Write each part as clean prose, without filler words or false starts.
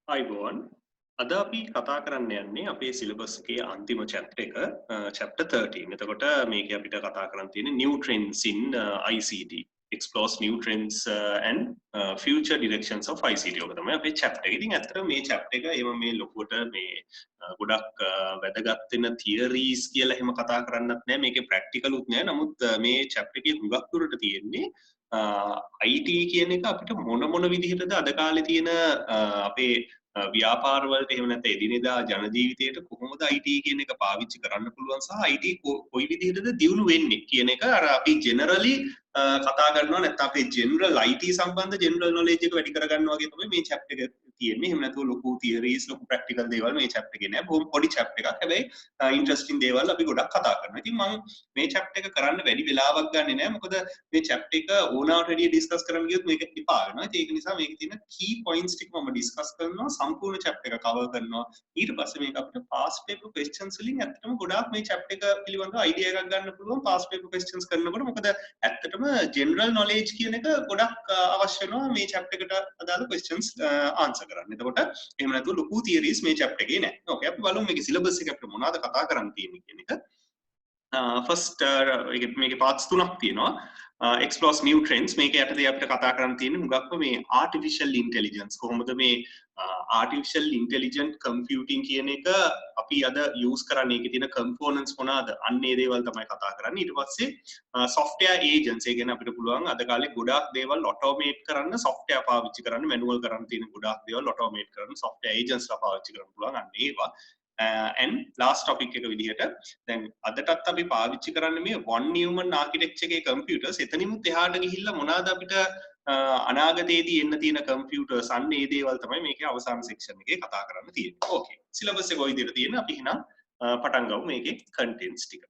අයිබෝන් අද අපි කතා කරන්න යන්නේ අපේ සිලබස් එකේ අන්තිම chapter එක chapter 13. එතකොට මේක අපිට කතා කරන්න තියෙන්නේ new trends in ICT explores new trends and future directions of ICT. ඔක තමයි අපේ chapter එක. ඉතින් ඇත්තටම මේ chapter එක එහෙම මේ ලොකුවට මේ ගොඩක් වැදගත් වෙන theories කියලා එහෙම කතා කරන්නත් නෑ. මේකේ practical උත් නෑ. නමුත් මේ chapter එකේ හුඟක් දුරට තියෙන්නේ IT කියන එක අපිට මොන විදිහටද අද කාලේ තියෙන අපේ ව්‍යාපාර වලට එහෙම නැත්නම් එදිනෙදා ජන ජීවිතයට කොහොමද IT කියන එක පාවිච්චි කරන්න පුළුවන් සහ IT කොයි විදිහටද දියුණු වෙන්නේ කියන එක අර අපි ජෙනරලි කතා කරනවා නැත්නම් අපේ ජෙනරල් IT සම්බන්ධ ජෙනරල් නොලෙජ් එක වැඩි කරගන්න වගේ තමයි මේ chapter එක තියෙන්නේ. එහෙම නැතුව ලොකු theories ලොකු practical දේවල් මේ chapter එකේ නෑ. බොහොම පොඩි chapter එකක්. හැබැයි interesting දේවල් අපි ගොඩක් කතා කරනවා. ඉතින් මම මේ chapter එක කරන්න වැඩි වෙලාවක් ගන්නෙ නෑ. මොකද මේ chapter එක ඕනවට වැඩිය discuss කරන්න ගියොත් මේක එපා වෙනවා. ඒක නිසා මේකේ තියෙන key points ටික මම discuss කරනවා. සම්පූර්ණ chapter එක cover කරනවා. ඊට පස්සේ මේක අපිට past paper questions වලින් ඇත්තටම ගොඩාක් මේ chapter එක පිළිබඳව idea එකක් ගන්න පුළුවන් past paper questions කරනකොට. මොකද ඇත්තටම general knowledge කියන එක ගොඩක් අවශ්‍ය වෙනවා මේ chapter එකට අදාළ questions answer කරන්න. එතකොට එහෙම නැතුව ලොකු theories මේ chapter එකේ නෑ. ඕකේ අපි බලමු මේකේ syllabus එක අපිට මොනවද කතා කරන්න තියෙන්නේ කියන එක. first මේකේ parts තුනක් තියෙනවා. explores new trends මේක යටතේ අපිට කතා කරන්න තියෙන්නේ හුඟක්ම මේ artificial intelligence කොහොමද මේ artificial intelligent computing කියන එක අපි අද use කරන්නේ ඒකේ තියෙන components මොනවාද අන්න ඒ දේවල් තමයි කතා කරන්නේ ඊට පස්සේ software agents ඒ කියන්නේ අපිට පුළුවන් අද කාලේ ගොඩාක් දේවල් automate කරන්න software පාවිච්චි කරන්න manual කරන්න තියෙන ගොඩාක් දේවල් automate කරන්න software agents ලා පාවිච්චි කරන්න පුළුවන් අන්න ඒවා and last topic එක විදිහට දැන් අදටත් අපි පාවිච්චි කරන්නේ මේ one human architecture එකේ computers එතනිමුත් එහාට ගිහිල්ලා මොනවාද අපිට අනාගතයේදී එන්න තියෙන computers අන්න ඒ දේවල් තමයි මේකේ අවසාන section එකේ කතා කරන්න තියෙන්නේ. Okay. syllabus එක ඔය විදිහට තියෙන අපි එහෙනම් පටන් ගමු මේකේ contents ටික.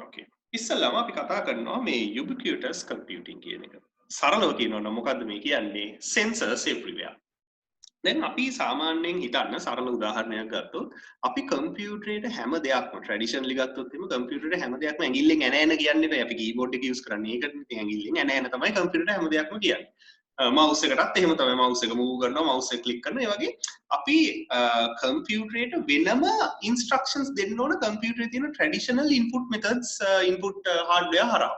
Okay. ඉස්සෙල්ලාම අපි කතා කරනවා මේ ubiquitous computing කියන එක. සරලව කියනවා නම් මොකද්ද මේ කියන්නේ sensors everywhere. දැන් අපි සාමාන්‍යයෙන් හිතන්න සරල උදාහරණයක් ගත්තොත් අපි කම්පියුටරේට හැම දෙයක්ම ට්‍රැඩිෂනලි ගත්තොත් එimhe කම්පියුටරේට හැම දෙයක්ම ඇඟිල්ලෙන් ඇන ඇන කියන්නේ නැහැ. අපි කීබෝඩ් එක යූස් කරන්නේ ඒකට ඉතින් ඇඟිල්ලෙන් ඇන ඇන තමයි කම්පියුටරේට හැම දෙයක්ම කියන්නේ. මවුස් එකටත් එහෙම තමයි මවුස් එක මූව් කරනවා මවුස් එක ක්ලික් කරනවා. ඒ වගේ අපි කම්පියුටරේට වෙනම ඉන්ස්ට්‍රක්ෂන්ස් දෙන්න ඕන කම්පියුටරේ තියෙන traditional input methods input hardware හරහා.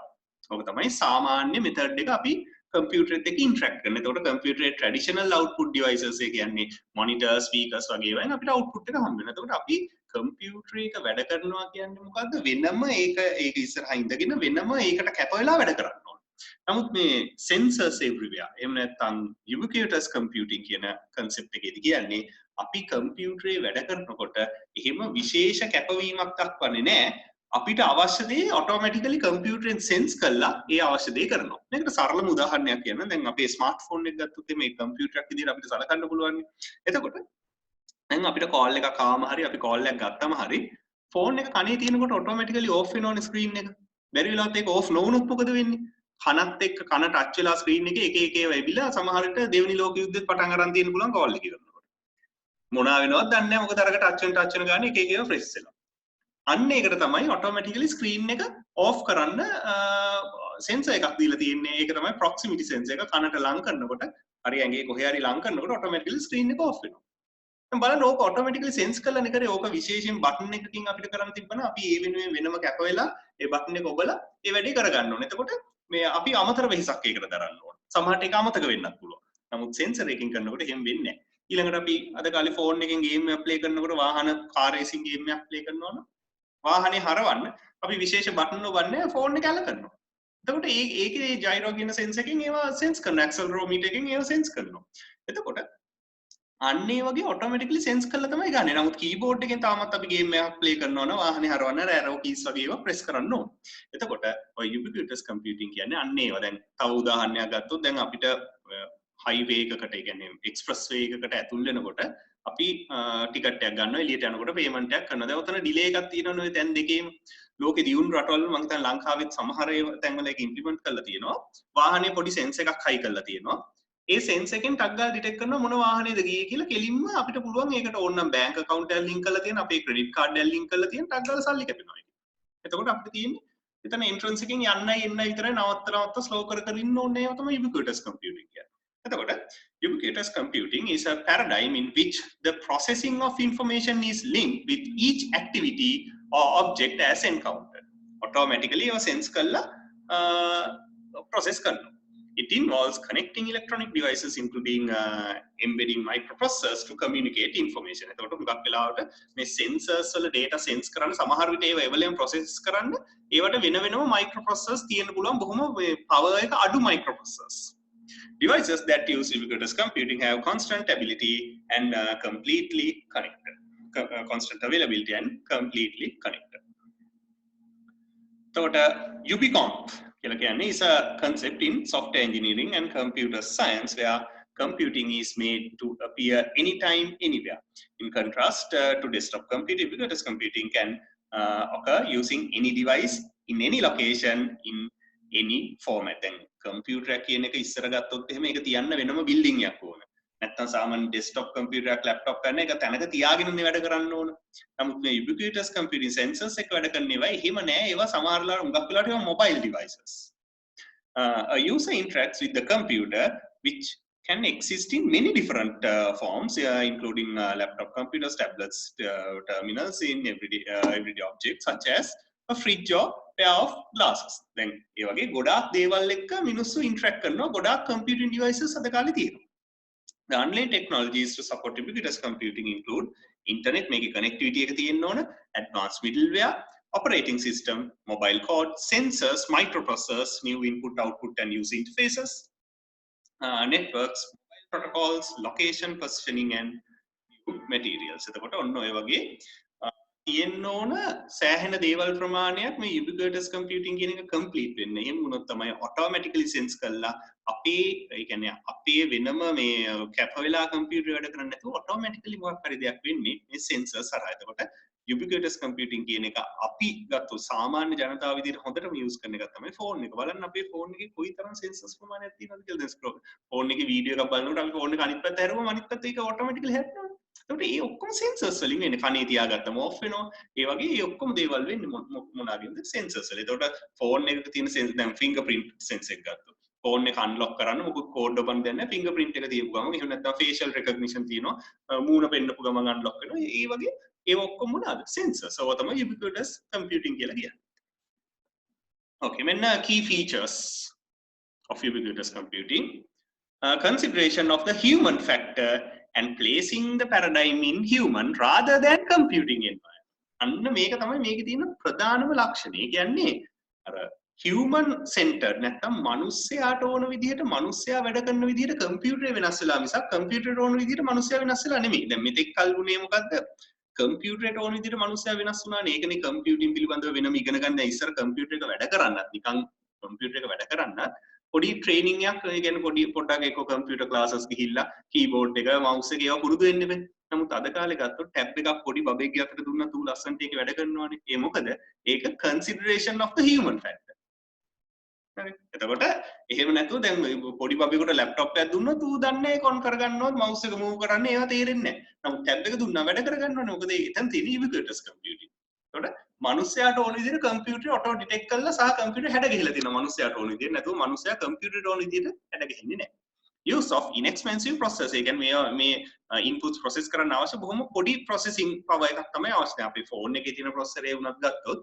ඔක තමයි සාමාන්‍ය මෙතඩ් එක අපි computer එකක interact කරන. එතකොට computer එකේ traditional output devices ඒ කියන්නේ monitor, speakers වගේ ඒවායින් අපිට output එක හම්බ වෙනවා. එතකොට අපි computer එක වැඩ කරනවා කියන්නේ මොකද්ද? වෙනම ඒක ඉස්සරහා ඉඳගෙන වෙනම ඒකට කැප වෙලා වැඩ කරන්න ඕන. නමුත් මේ sensors everywhere එහෙම නැත්නම් ubiquitous computing කියන concept එකේදී කියන්නේ අපි computer එකේ වැඩ කරනකොට එහෙම විශේෂ කැපවීමක් දක්වන්නේ නැහැ. අපිට අවශ්‍ය දේ ඔටෝමැටිකලි කම්පියුටරෙන් සෙන්ස් කරලා ඒ අවශ්‍ය දේ කරනවා. මේකට සරලම උදාහරණයක් කියන්න. දැන් අපේ ස්මාර්ට්ෆෝන් එක ගත්තොත් මේ කම්පියුටරයක් විදිහට අපිට සලකන්න පුළුවන්. එතකොට දැන් අපිට කෝල් එකක් ආවම හරි අපි කෝල් එකක් ගත්තම හරි ෆෝන් එක කනේ තියෙනකොට ඔටෝමැටිකලි ඕෆ් වෙනවනේ ස්ක්‍රීන් එක. බැරි වෙලාවත් ඒක ඕෆ් නොවුනොත් මොකද වෙන්නේ? කනත් එක්ක කන ටච් වෙලා ස්ක්‍රීන් එකේ එක එක ඒවා එවිලා සමහර විට දෙවෙනි ලෝක යුද්ධෙත් පටන් අරන් තියෙන පුළුවන් කෝල් එක කරනකොට. මොනවා වෙනවද දන්නේ නැහැ. මොකද අරක ටච් වෙන ගානේ එක එක ඒවා ෆ්‍රෙෂ් වෙනවා. අන්න ඒකට තමයි ඔටෝමැටිකලි ස්ක්‍රීන් එක ඕෆ් කරන්න සෙන්සර් එකක් දීලා තියෙන්නේ. ඒක තමයි ප්‍රොක්සිමිටි සෙන්සර් එක. කනට ලං කරනකොට හරි ඇඟේ කොහේ හරි ලං කරනකොට ඔටෝමැටිකලි ස්ක්‍රීන් එක ඕෆ් වෙනවා. දැන් බලන්න ඕක ඔටෝමැටිකලි සෙන්ස් කරලානේ කරේ. ඕක විශේෂයෙන් බටන් එකකින් අපිට කරන්න තිබ්බනම් අපි ඒ වෙනුවෙන් වෙනම කැප වෙලා ඒ බටන් එක ඔබලා ඒ වැඩේ කරගන්න ඕනේ. එතකොට මේ අපි අමතර වෙහසක් ඒකට දරන්න ඕනේ. සමහරට ඒක අමතක වෙන්නත් පුළුවන්. නමුත් සෙන්සර් එකකින් කරනකොට එහෙම වෙන්නේ නැහැ. ඊළඟට අපි අද කාලේ ෆෝන් එකෙන් ගේම් එකක් ප්ලේ කරනකොට වාහන කාර් රේසින් ගේම් එකක් ප්ලේ කරනවා නම් වාහනේ හරවන්න අපි විශේෂ බටන් ඔබන්නේ ෆෝන් එක ඇල කරනවා. එතකොට ඒකේ ජයිරෝ කියන සෙන්ස් එකෙන් ඒවා සෙන්ස් කරනවා. ඇක්සලරෝමීටර් එකෙන් ඒවා සෙන්ස් කරනවා. එතකොට අන්න ඒ වගේ ඔටෝමැටිකලි සෙන්ස් කරලා තමයි ගන්නෙ. නමුත් කීබෝඩ් එකෙන් තාමත් අපි ගේම් එකක් ප්ලේ කරනවා නම් වාහනේ හරවන්න ඇරෝ කීස් වගේ ඒවා ප්‍රෙස් කරන්න ඕන. එතකොට ඔය ubiquitous computing කියන්නේ අන්න ඒවා. දැන් තව උදාහරණයක් ගත්තොත් දැන් අපිට හයිවේ එකකට ඒ කියන්නේ එක්ස්ප්‍රස් වේ එකකට ඇතුල් වෙනකොට අපි ටිකට් එකක් ගන්නවා එළියට යනකොට පේමන්ට් එකක් කරනවා. දැන් උතන ඩිලේ එකක් තියෙනවනේ තැන් දෙකේම. ලෝකෙ දියුණු රටවල් මම හිතන්නේ ලංකාවෙත් සමහර තැන්වල ඒක ඉම්ප්ලිමන්ට් කරලා තියෙනවා. වාහනේ පොඩි සෙන්ස් එකක් හයි කරලා තියෙනවා. ඒ සෙන්ස් එකෙන් ටක් ගාලා ඩිටෙක්ට් කරනවා මොන වාහනේද ගියේ කියලා කෙලින්ම අපිට පුළුවන් ඒකට ඕන නම් බැංක් account එකක් ලින්ක් කරලා තියෙන අපේ ක්‍රෙඩිට් කාඩ් එකක් ලින්ක් කරලා තියෙන ටක් ගාලා සල්ලි කැපෙනවා ඒක. එතකොට අපිට තියෙන්නේ එතන entrance එකෙන් යන්නයි එන්නයි විතරයි නවත්ත slow කර කර ඉන්න ඕනේ. ඒව තමයි ubiquitous computing කියන්නේ. එතකොට ubiquitous computing is a paradigm in which the processing of information is linked with each activity or object as encountered. Automatically ඒව sense කරලා process කරනවා. It involves connecting electronic devices, including embedding microprocessors to communicate information. එතකොට හුඟක් වෙලාවට මේ sensors වල data sense කරන්න සමහර විට ඒව එවලෙන් process කරන්න ඒවට වෙන වෙනම microprocessors තියෙන්න පුළුවන් බොහොම power එක අඩු microprocessors. Devices that use ubiquitous computing have constant ability and completely connected. Constant availability and completely connected. එතකොට UbiComp is a concept in software engineering and computer science where computing is made to appear anytime, anywhere. In contrast to desktop computing, ubiquitous computing can occur using any device in any location in any format. And computer කියන එක ඉස්සර ගත්තොත් එහෙම ඒක තියන්න වෙනම building එකක් ඕන. නැත්නම් සාමාන්‍ය desktop computer එකක් laptop එකක් එක තැනක තියාගෙනනේ වැඩ කරන්න ඕන. නමුත් මේ ubiquitous computing sensors එක වැඩ කරන ඒවා එහෙම නෑ. ඒවා සමහරලා හුඟක් වෙලාවට ඒවා mobile devices. A user interacts with the computer, which can exist in many different forms, including laptop computers, tablets, terminals, in everyday objects such as a fridge or pair of glasses. Then ඒ වගේ ගොඩාක් දේවල් එක්ක මිනිස්සු interact කරනවා. ගොඩාක් computing devices අද කාලේ තියෙනවා. The underlying technologies to support ubiquitous computing include internet, මේකේ connectivity එක තියෙන්න ඕන, advanced middleware, operating system, mobile code, sensors, microprocessors, new input, output and user interfaces, networks, mobile protocols, location, positioning and new materials. එතකොට ඔන්න ඔය වගේ තියෙන්න ඕන සෑහෙන දේවල් ප්‍රමාණයක් මේ ubiquitous computing කියන එක complete වෙන්න. එහෙම වුණොත් තමයි automatically sense කරලා අපේ ඒ කියන්නේ අපේ වෙනම මේ කැප වෙලා computer වැඩ කරන්නේ නැතුව automatically මොකක් හරි දෙයක් වෙන්නේ මේ sensors හරහා. එතකොට ubiquitous computing කියන එක අපි ගත්තොත් සාමාන්‍ය ජනතාව විදිහට හොඳටම use කරන එක තමයි phone එක. බලන්න අපේ phone එකේ කොයිතරම් sensors ප්‍රමාණයක් තියෙනවද කියලා. දැන් phone එකේ video එකක් බලනකොට අපි phone එක අනිත් පැත්ත හැරුවම අනිත් පැත්ත ඒක automatically හැදෙනවා. එතකොට මේ ඔක්කොම sensors වලින් වෙන්නේ. කනේ තියාගත්තම off වෙනවා. ඒ වගේ මේ ඔක්කොම දේවල් වෙන්නේ මොනවාගෙන්ද? sensors වල. එතකොට phone එකක තියෙන sensor දැන් fingerprint sensor එක ගත්තොත් phone එක unlock කරන්න මොකද code ඔබන් දෙන්නේ fingerprint එක තියපු ගමන් එහෙම නැත්නම් facial recognition තියෙනවා. මූණ පෙන්නපු ගමන් unlock වෙනවා. ඒ වගේ ඒ ඔක්කොම මොනවාද? sensors. ඒවා තමයි ubiquitous computing කියලා කියන්නේ. Okay, මෙන්න key features of ubiquitous computing. Consideration of the human factor and placing the paradigm in human rather than computing environment. අන්න මේක තමයි මේකේ තියෙන ප්‍රධානම ලක්ෂණය. ඒ කියන්නේ අර human centered නැත්නම් මිනිස්සයාට ඕන විදිහට මිනිස්සයා වැඩ කරන විදිහට කම්පියුටරේ වෙනස් වෙලා මිසක් කම්පියුටරේට ඕන විදිහට මිනිස්සයා වෙනස් වෙලා නෙමෙයි. දැන් මෙතෙක් කල් වුණේ මොකද්ද? කම්පියුටරේට ඕන විදිහට මිනිස්සයා වෙනස් වුණානේ. ඒකනේ කම්පියුටින් පිළිබඳව වෙනම ඉගෙන ගන්න ඉස්සර කම්පියුටර් එක වැඩ කරන්නත් නිකන් කම්පියුටර් එක වැඩ කරන්නත් පොඩි ට්‍රේනින් එකක් ඒ කියන්නේ පොඩි පොඩ්ඩක් ඒක කම්පියුටර් ක්ලාසස් ගිහිල්ලා කීබෝඩ් එක මවුස් එක ඒවා පුරුදු වෙන්න බෑ. නමුත් අද කාලේ ගත්තොත් ටැබ් එකක් පොඩි බබෙක්ගේ අතට දුන්නා තූ ලස්සනට ඒක වැඩ කරනවානේ. ඒ මොකද? ඒක consideration of the human factor. හරි. එතකොට එහෙම නැතුව දැන් පොඩි බබෙකුට ලැප්ටොප් එකක් දුන්නොත් ඌ දන්නේ ඒක ඔන් කරගන්නවත් මවුස් එක මූව් කරන්න ඒවා තේරෙන්නේ නැහැ. නමුත් ටැබ් එක දුන්නා වැඩ කරගන්නවනේ. මොකද එතන තියෙන ubiquitous computing. එතකොට මනුස්සයාට ඕන විදිහට කම්පියුටර් ඔටෝ ඩිටෙක්ට් කරලා සහ කම්පියුටර් හැඩ ගහලා තියෙනවා. මනුස්සයාට ඕන විදිහට නැතුව මනුස්සයා කම්පියුටරට ඕන විදිහට හැඩ ගහන්නේ නැහැ. Use of inexpensive processor. ඒ කියන්නේ මේ inputs process කරන්න අවශ්‍ය බොහොම පොඩි processing power එකක් තමයි අවශ්‍ය. අපේ phone එකේ තියෙන processor එක උනත් ගත්තොත්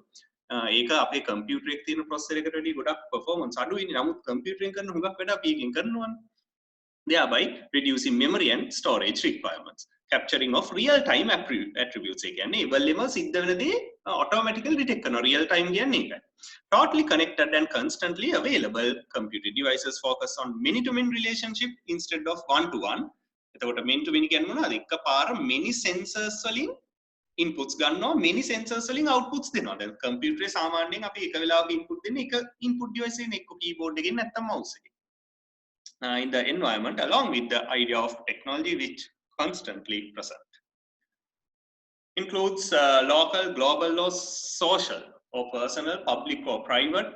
ඒක අපේ computer එකේ තියෙන processor එකට වඩා ගොඩක් performance අඩුයිනේ. නමුත් computer එකෙන් කරන හුඟක් වැඩ අපි එකෙන් කරනවානේ. Thereby reducing memory and storage requirements. Capturing of real-time attributes. ඒ කියන්නේ ඉවල්ෙම සිද්ධ වෙන දේ automatically detect කරනවා. real time කියන්නේ ඒකයි. Totally connected and constantly available computer devices focus on many-to-many relationship instead of one-to-one. එතකොට many-to-many කියන්නේ මොනවද? එකපාර many sensors වලින් inputs ගන්නවා many sensors වලින් outputs දෙනවා. දැන් computer එකේ සාමාන්‍යයෙන් අපි එක වෙලාවක input දෙන්නේ එක input device එකකින් එක්ක keyboard එකකින් නැත්නම් mouse එකකින්. In the environment along with the idea of technology which constantly present. Includes local, global or social or personal, public or private,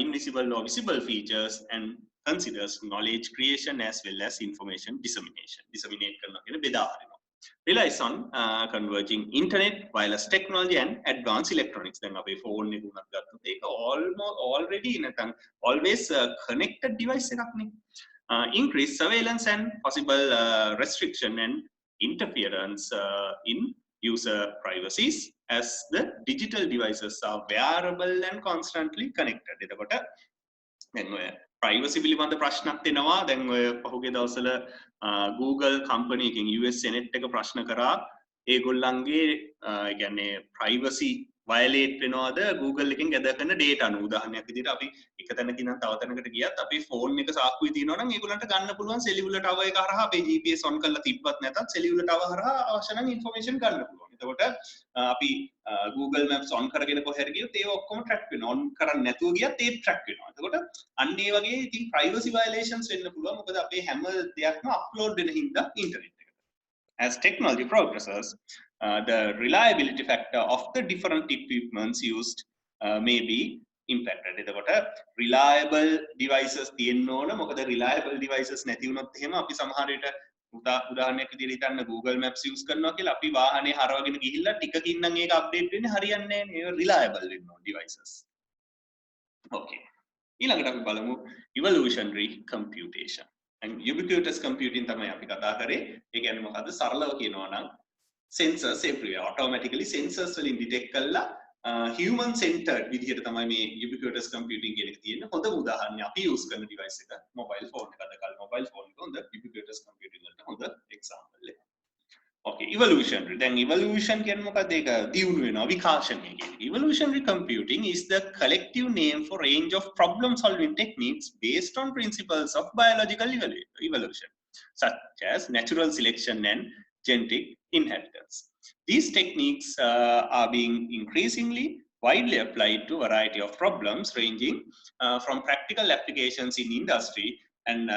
invisible or visible features and considers knowledge creation as well as information dissemination. Disseminate කරනවා කියන්නේ බෙදා හරිනවා. relies on converging internet, wireless technology and advanced electronics. දැන් අපේ phone එක උනත් ගත්තොත් ඒක already නැත්නම් always connected device එකක් නේ. Increased surveillance and possible restriction and interference in user privacies as the digital devices are wearable and constantly connected. එතකොට දැන් ඔය privacy පිළිබඳ ප්‍රශ්නක් එනවා. දැන් ඔය පහුගිය දවස්වල Google company එකකින් US Senate එක ප්‍රශ්න කරා ඒගොල්ලන්ගේ ඒ කියන්නේ privacy violate වෙනවද Google එකෙන් gather කරන data අනුව. උදාහරණයක් විදිහට අපි එක තැනකින් නම් තව තැනකට ගියත් අපේ phone එක සාක්කුවේ තියෙනවා නම් ඒගොල්ලන්ට ගන්න පුළුවන් cellular tower එක හරහා අපේ GPS on කරලා තිබ්බත් නැතත් cellular tower හරහා අවශ්‍ය නම් information ගන්න පුළුවන්. එතකොට අපි Google Maps on කරගෙන කොහෙද ගියොත් ඒව ඔක්කොම track වෙනවා. on කරන්නේ නැතුව ගියත් ඒ track වෙනවා. එතකොට අන්න ඒ වගේ ඉතින් privacy violations වෙන්න පුළුවන්. මොකද අපේ හැම දෙයක්ම upload වෙන හින්දා internet එකට. As technology progresses, the reliability factor of the different equipments used may be impacted. එතකොට reliable devices තියෙන්න ඕන. මොකද reliable devices නැති වුණොත් එහෙම අපි සමහර විට උදාහරණයක් විදිහට හිතන්න Google Maps use කරනවා කියලා අපි වාහනේ හරවගෙන ගිහිල්ලා ටිකකින් නම් ඒක අප්ඩේට් වෙන්නේ හරියන්නේ නැහැ නේ. ඒක reliable වෙන්න ඕන devices. Okay. ඊළඟට අපි බලමු evolutionary computation. and ubiquitous computing තමයි අපි කතා කරේ. ඒ කියන්නේ මොකද්ද? සරලව කියනවා නම් sensors everywhere automatically sensors වලින් detect කරලා human centered විදිහට තමයි මේ ubiquitous computing කියන එක තියෙන්නේ. හොඳම උදාහරණය අපි use කරන device එක mobile phone එක. අද කාලේ mobile phone එක හොඳ ubiquitous computing වලට හොඳ example එක. Okay, evolutionary. Then evolution කියන්නේ මොකද්ද? ඒක දියුණු වෙනවා විකාශනය කියන්නේ. Evolutionary computing is the collective name for range of problem solving techniques based on principles of biological evolution such as natural selection and genetic inheritance. These techniques are being increasingly widely applied to a variety of problems ranging from practical applications in industry and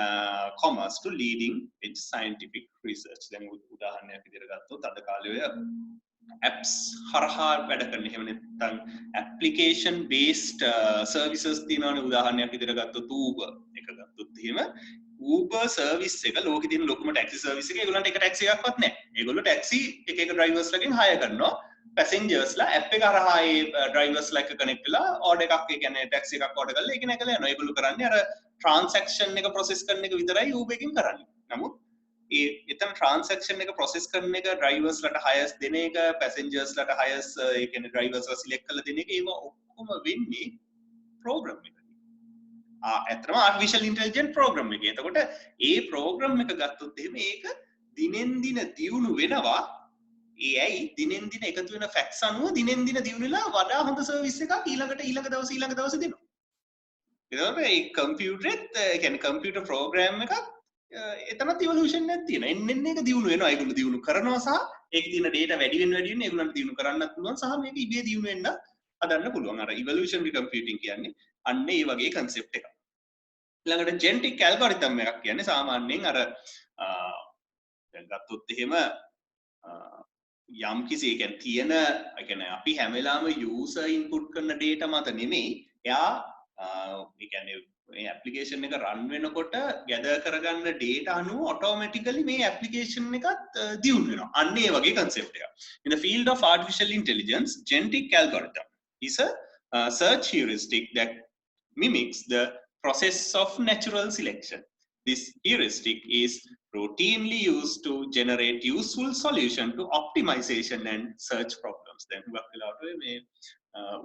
commerce to leading edge scientific research. දැන් උදාහරණයක් විදිහට ගත්තොත් අද කාලේ ඔය apps හරහා වැඩ කරන එහෙම නැත්නම් application based services තියෙනවනේ. උදාහරණයක් විදිහට ගත්තොත් Uber එක ගත්තොත් එහෙම Uber service එක ලෝකෙ තියෙන ලොකුම taxi service එක. ඒගොල්ලන්ට එක taxi එකක්වත් නැහැ. ඒගොල්ලෝ taxi එක drivers ලගෙන් hire කරනවා. passengers ලා app එක හරහා ඒ drivers ලා එක්ක connect වෙලා order එකක් ඒ කියන්නේ taxi එකක් order කරලා ඒක නැකලා යනවා. ඒගොල්ලෝ කරන්නේ අර transaction එක process කරන එක විතරයි Uber එකෙන් කරන්නේ. නමුත් ඒ එතන transaction එක process කරන එක drivers ලට hires දෙන එක passengers ලට hires ඒ කියන්නේ drivers ලා select කරලා දෙන එක ඒව ඔක්කොම වෙන්නේ program එකකින්. ඇත්තටම artificial intelligence program එකේ. එතකොට ඒ program එක ගත්තොත් එහෙම ඒක දිනෙන් දින දියුණු වෙනවා. ඒ ඇයි දිනෙන් දින එකතු වෙන facts අනුව දිනෙන් දින දියුණු වෙලා වඩා හොඳ service එකක් ඊළඟ දවසේ දෙනවා. එතකොට මේ කම්පියුටරෙත් ඒ කියන්නේ කම්පියුටර් ප්‍රෝග්‍රෑම් එකක් එතනත් ඉවොලුෂන් එකක් තියෙනවා. එන්න එක දියුණු වෙනවා. ඒගොල්ලෝ දියුණු කරනවා සහ ඒකේ තියෙන data වැඩි වෙන ඒගොල්ලන්ට දියුණු කරන්නත් පුළුවන් සහ මේක ඉබේ දියුණු වෙන්න හදන්න පුළුවන්. අර evolutionary computing කියන්නේ අන්න ඒ වගේ concept එකක්. ඊළඟට genetic algorithm එකක් කියන්නේ සාමාන්‍යයෙන් අර දැන් ගත්තොත් එහෙම යම් කිසි ඒ කියන්නේ තියෙන ඒ කියන්නේ අපි හැම වෙලාවෙම user input කරන data මත නෙමෙයි එයා ඒ කියන්නේ මේ application එක run වෙනකොට gather කරගන්න data අනුව automatically මේ application එකත් දියුණු වෙනවා. අන්න ඒ වගේ concept එකක්. In the field of artificial intelligence, genetic algorithm is a search heuristic that mimics the process of natural selection. This heuristic is routinely used to generate useful solution to optimization and search problems. Then හුඟක් වෙලාවට මේ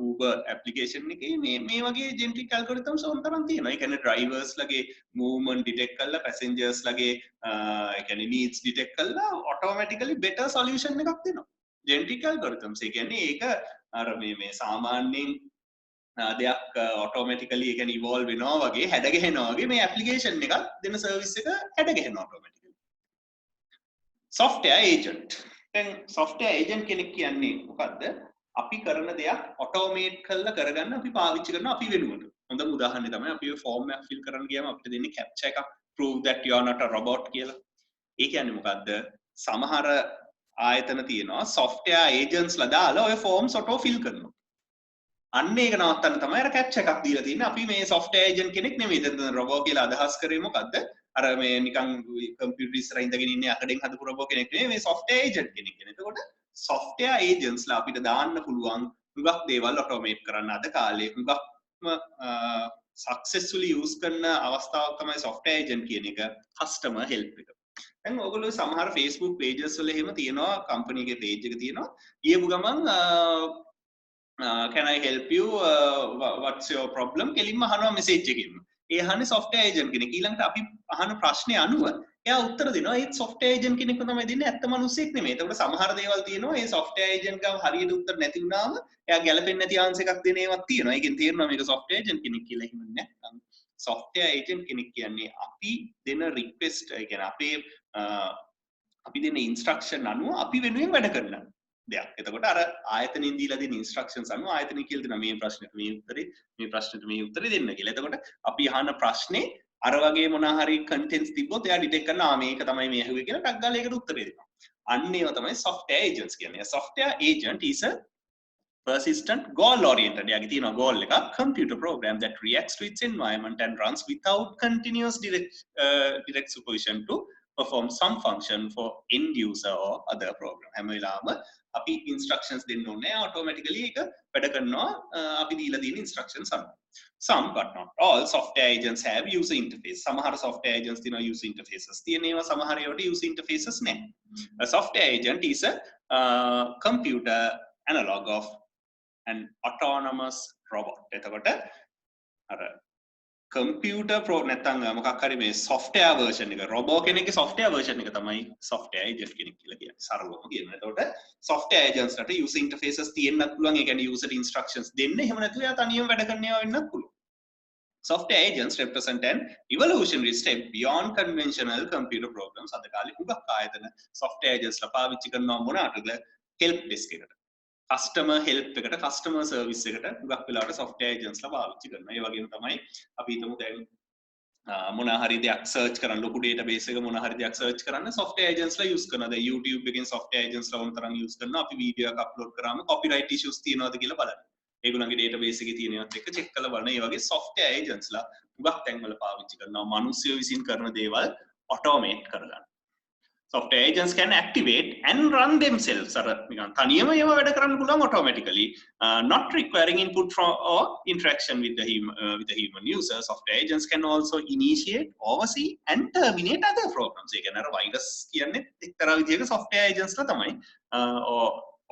Uber application එකේ මේ වගේ genetic algorithms උන්තරම් තියෙනවා. ඒ කියන්නේ drivers ලගේ movement detect කරලා passengers ලගේ ඒ කියන්නේ needs detect කරලා automatically better solution එකක් දෙනවා. genetic algorithms ඒ කියන්නේ ඒක අර මේ සාමාන්‍යයෙන් දෙයක් automatically ඒ කියන්නේ evolve වෙනවා වගේ හැඩ ගැහෙනවා වගේ මේ application එකක් දෙන service එක හැඩ ගැහෙනවා automatically. software agent. දැන් software agent කෙනෙක් කියන්නේ මොකද්ද? අපි කරන දෙයක් automate කරලා කරගන්න අපි පාවිච්චි කරන අපි වෙනුවට. හොඳම උදාහරණය තමයි අපි ඔය form එකක් fill කරන්න ගියාම අපිට දෙන්නේ captcha එකක් prove that you are not a robot කියලා. ඒ කියන්නේ මොකද්ද? සමහර ආයතන තියෙනවා software agents ලා දාලා ඔය forms auto fill කරනවා. අන්න ඒක නවත්තන්න තමයි අර captcha එකක් දීලා තියෙන්නේ. අපි මේ software agent කෙනෙක් නෙමෙයි. දැන් robot කියලා අදහස් කරේ මොකද්ද? අර මේ නිකන් කම්පියුටර් ඉස්සරහින් ඉඳගෙන ඉන්නේ අකඩෙන් හදපු රොබෝ කෙනෙක් නෙවෙයි මේ software agent කෙනෙක් කියන්නේ. එතකොට software agents ලා අපිට දාන්න පුළුවන් හුඟක් දේවල් automate කරන්න අද කාලේ හුඟක්ම successfully use කරන අවස්ථාවක් තමයි software agent කියන එක customer help එක. දැන් ඔයගොල්ලෝ සමහර Facebook pages වල එහෙම තියෙනවා company එකේ page එක තියෙනවා. ඊයපු ගමන් can I help you what's your problem කෙලින්ම අහනවා message එකකින්. ඒ අහන්නේ software agent කෙනෙක්. ඊළඟට අපි අහන ප්‍රශ්නේ අනුව එයා උත්තර දෙනවා. ඒත් software agent කෙනෙක්ව තමයි දෙන්නේ ඇත්ත මිනිස්සෙක් නෙමෙයි. ඒකට සමහර දේවල් තියෙනවා. ඒ software agent ගාව හරියට උත්තර නැති වුණාම එයා ගැලපෙන්නේ නැති ආන්සර් එකක් දෙන ඒවාක් තියෙනවා. ඒකෙන් තේරෙනවා මේක software agent කෙනෙක් කියලා. එහෙම නැත්නම් software agent කෙනෙක් කියන්නේ අපි දෙන request ඒ කියන්නේ අපි දෙන instruction අනුව අපි වෙනුවෙන් වැඩ කරනවා. දෙයක්. එතකොට අර ආයතනෙන් දීලා දෙන instructions අනුව ආයතනෙ කියලා දෙනවා මේ ප්‍රශ්නෙට මේ උත්තරේ මේ ප්‍රශ්නෙට මේ උත්තරේ දෙන්න කියලා. එතකොට අපි අහන ප්‍රශ්නේ අර වගේ මොනවා හරි contents තිබ්බොත් එයා detect කරනවා මේක තමයි මේ ඇහුවේ කියලා ටක් ගාලා ඒකට උත්තරේ දෙනවා. අන්න ඒවා තමයි software agents කියන්නේ. software agent is a persistent goal oriented. එයාගේ තියෙනවා goal එකක් computer program that reacts to its environment and runs without continuous direct supervision to perform some function for end user or other program. හැම වෙලාවම අපි instructions දෙන්න ඕනේ automatically ඒක වැඩ කරනවා අපි දීලා තියෙන instructions අනුව. Some but not all software agents have user interface. සමහර software agents තියෙනවා user interfaces. තියෙනවා සමහර ඒවාට user interfaces නැහැ. A software agent is a computer analog of an autonomous robot. එතකොට අර computer pro නැත්නම් මොකක් හරි මේ software version එක robot කෙනෙක්ගේ software version එක තමයි software agent කෙනෙක් කියලා කියන්නේ සරලවම කියනවා. එතකොට software agents ට user interfaces තියෙන්නත් පුළුවන්. ඒ කියන්නේ user instructions දෙන්න. එහෙම නැතුව එයා තනියම වැඩ කරන ඒවා වෙන්නත් පුළුවන්. Software agents represent an evolutionary step beyond conventional computer programs. අද කාලේ හුඟක් ආයතන software agents ලා පාවිච්චි කරනවා මොනකටද? help desk එකට. customer help එකට customer service එකට හුඟක් වෙලාවට software agents ලා පාවිච්චි කරනවා. ඒ වගේම තමයි අපි හිතමු දැන් මොනවා හරි දෙයක් search කරන්න ලොකු database එක මොනවා හරි දෙයක් search කරන්න software agents ලා use කරනවා. දැන් YouTube එකෙන් software agents ලා වුණ තරම් use කරනවා. අපි වීඩියෝ එකක් upload කරාම copyright issues තියෙනවද කියලා බලන්න. ඒගොල්ලන්ගේ database එකේ තියෙනවත් එක්ක check කරලා බලන. ඒ වගේ software agents ලා හුඟක් තැන්වල පාවිච්චි කරනවා. මිනිස්සු විසින් කරන දේවල් automate කරගන්න. Software agents can activate and run themselves. අර නිකන් තනියම ඒවා වැඩ කරන්න පුළුවන් automatically, not requiring input from or interaction with the human user. Software agents can also initiate, oversee and terminate other programs. ඒ කියන්නේ අර virus කියන්නේ එක්තරා විදිහක software agents ලා තමයි.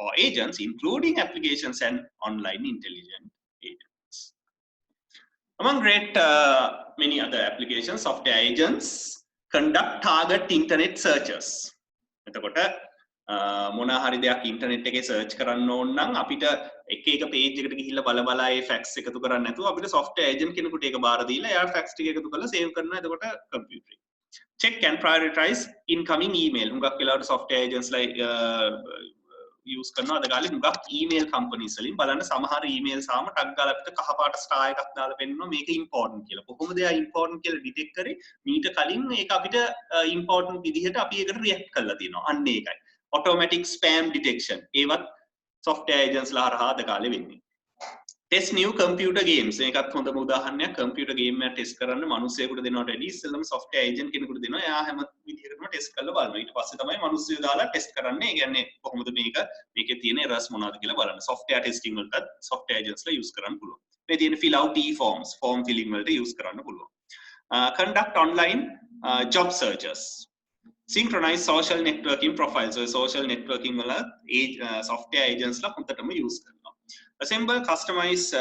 Or agents including applications and online intelligent agents. Among many other applications, software agents conduct target internet searches. එතකොට මොනවා හරි දෙයක් ඉන්ටර්නෙට් එකේ සර්ච් කරන්න ඕන නම් අපිට එක එක page එකට ගිහිල්ලා බල ඒ facts එකතු කරන්නේ නැතුව අපිට software agent කෙනෙකුට ඒක බාර දීලා එයා facts ටික එකතු කරලා save කරනවා. එතකොට computer check and prioritize incoming email. හුඟක් වෙලාවට software agents ලා use කරනවා. අද කාලේ හුඟක් email companies වලින් බලන්න සමහර emails ආවම ටක් ගාලා අපිට කහ පාට star එකක් දාලා පෙන්නනවා මේක important කියලා. කොහොමද එයා important කියලා detect කරේ? මීට කලින් ඒක අපිට important විදිහට අපි ඒකට react කරලා තියෙනවා. අන්න ඒකයි. automatic spam detection. ඒවත් software agents ලා හරහා අද කාලේ වෙන්නේ. test new computer games. මේකත් හොඳම උදාහරණයක්. computer game එක test කරන්න මිනිස්සුයෙකුට දෙනවට වැඩිය ඉස්සෙල්ලම software agent කෙනෙකුට දෙනවා. එයා හැම විදිහකටම test කරලා බලනවා. ඊට පස්සේ තමයි මිනිස්සු දාලා test කරන්නේ. ඒ කියන්නේ කොහොමද මේකේ තියෙන errors මොනවද කියලා බලන්න. software testing වලට software agents ලා use කරන්න පුළුවන්. මේ තියෙන fill out e-forms, form filling වලට use කරන්න පුළුවන්. Conduct online job searches. Synchronize social networking profiles. So social networking වල software agents ලා හොඳටම use කරනවා. Assemble customized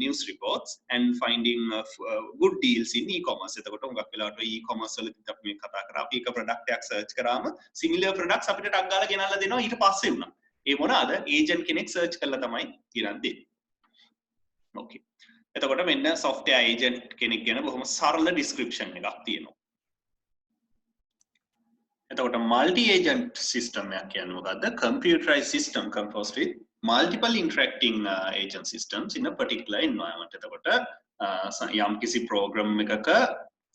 news reports and finding good deals in e-commerce. එතකොට උඟක් වෙලාවට e-commerce වලදී අපි මේ කතා කරා. අපි එක product එකක් search කරාම similar products අපිට ටක් ගාලා ගෙනල්ලා දෙනවා ඊට පස්සේ උනා. ඒ මොනවාද? agent කෙනෙක් search කරලා තමයි ගෙනත් දෙන්නේ. Okay. එතකොට මෙන්න software agent කෙනෙක් ගැන බොහොම සරල description එකක් තියෙනවා. එතකොට multi agent system එකක් කියන්නේ මොකද්ද? Computerized system composed with multiple interacting agent systems in a particular environment. එතකොට යම් කිසි program එකක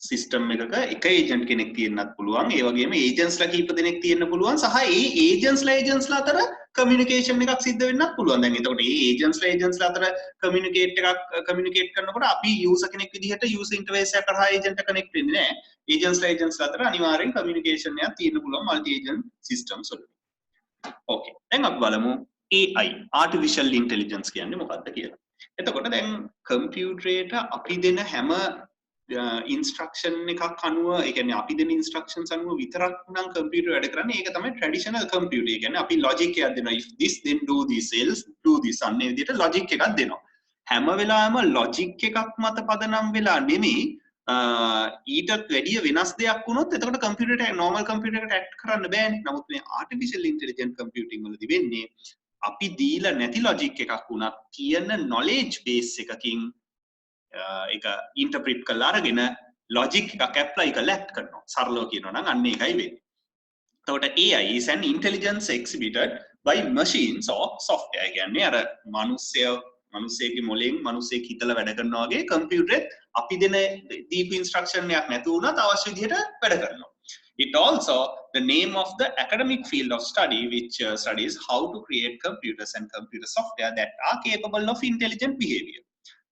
system එකක එක agent කෙනෙක් තියෙන්නත් පුළුවන්. ඒ වගේම agents ලා කීප දෙනෙක් තියෙන්න පුළුවන්. සහ ඒ agents ලා අතර කමියුනිකේෂන් එකක් සිද්ධ වෙන්නත් පුළුවන්. දැන් එතකොට මේ ඒජන්ට්ස්ලා අතර කමියුනිකේට් කරනකොට අපි යූසර් කෙනෙක් විදිහට යූසර් ඉන්ටර්ෆේස් එක කරා ඒජන්ට් එක කනෙක්ට් වෙන්නේ නැහැ. ඒජන්ට්ස්ලා අතර අනිවාර්යෙන් කමියුනිකේෂන් එකක් තියෙන්න පුළුවන් මල්ටි ඒජන්ට් සිස්ටම්ස් වල. ඕකේ. දැන් අපි බලමු AI artificial intelligence කියන්නේ මොකක්ද කියලා. එතකොට දැන් කම්පියුටරේට අපි දෙන හැම ඉන්ස්ට්‍රක්ෂන් එකක් අනුව ඒ කියන්නේ අපි දෙන ඉන්ස්ට්‍රක්ෂන්ස් අනුව විතරක් නම් කම්පියුටර් වැඩ කරන්නේ. ඒක තමයි ට්‍රැඩිෂනල් කම්පියුටර්. ඒ කියන්නේ අපි ලොජික් එකක් දෙනවා. if this then do this else do this අන්නේ විදිහට ලොජික් එකක් දෙනවා. හැම වෙලාවෙම ලොජික් එකක් මත පදනම් වෙලා නෙමෙයි ඊටත් වැඩිය වෙනස් දෙයක් වුණොත් එතකොට කම්පියුටරට නෝමල් කම්පියුටර් එකට ඇක්ට් කරන්න බෑනේ. නමුත් මේ ආටිෆිෂල් ඉන්ටෙලිජන්ට් කම්පියුටිං වලදී වෙන්නේ අපි දීලා නැති ලොජික් එකක් වුණත් තියෙන නොලෙජ් බේස් එකකින් ඒක ඉන්ටර්ප්‍රිට් කරලා අරගෙන ලොජික් එකක් ඇප්ලයි කරලා ඇක්ට් කරනවා. සරලව කියනවා නම් අන්න ඒකයි වෙන්නේ. එතකොට AI is an intelligence exhibited by machines or software. කියන්නේ අර මිනිස්සෙගේ මොලෙන් මිනිස්සෙක් හිතලා වැඩ කරනවා වගේ කම්පියුටරෙත් අපි දෙන දීපු ඉන්ස්ට්‍රක්ෂන් එකක් නැතුව උනත් අවශ්‍ය විදිහට වැඩ කරනවා. It also the name of the academic field of study which studies how to create computers and computer software that are capable of intelligent behavior.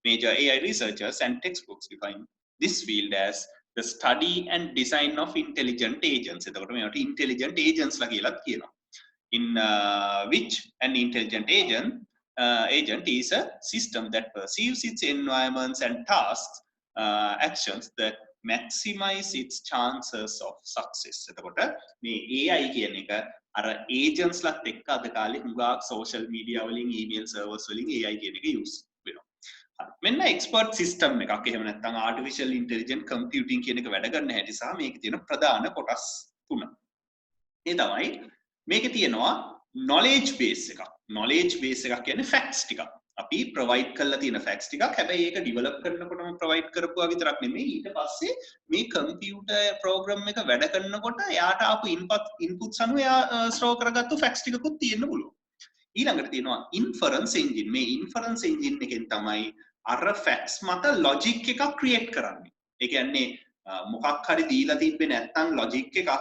Major AI researchers and textbooks define this field as the study and design of intelligent agents. එතකොට මේවට intelligent agents ලා කියලාත් කියනවා. In which an intelligent agent is a system that perceives its environments and tasks actions that maximize its chances of success. එතකොට මේ AI කියන එක අර agents ලත් එක්ක අද කාලේ හුඟක් social media වලින් email servers වලින් AI කියන එක use වෙනවා. හරි. මෙන්න expert system එකක් එහෙම නැත්නම් artificial intelligent computing කියන එක වැඩ කරන හැටි සහ මේකේ තියෙන ප්‍රධාන කොටස් තුන. ඒ තමයි මේකේ තියෙනවා knowledge base එකක්. knowledge base එකක් කියන්නේ facts ටිකක්. අපි provide කරලා තියෙන facts ටිකක්. හැබැයි ඒක develop කරනකොටම provide කරපුවා විතරක් නෙමෙයි ඊට පස්සේ මේ computer program එක වැඩ කරනකොට එයාට ආපු inputs අනුව එයා store කරගත්තු facts ටිකකුත් තියෙන්න පුළුවන්. ඊළඟට තියෙනවා inference engine. මේ inference engine එකෙන් තමයි අර facts මත logic එකක් create කරන්නේ. ඒ කියන්නේ මොකක් හරි දීලා තිබ්බේ නැත්නම් ලොජික් එකක්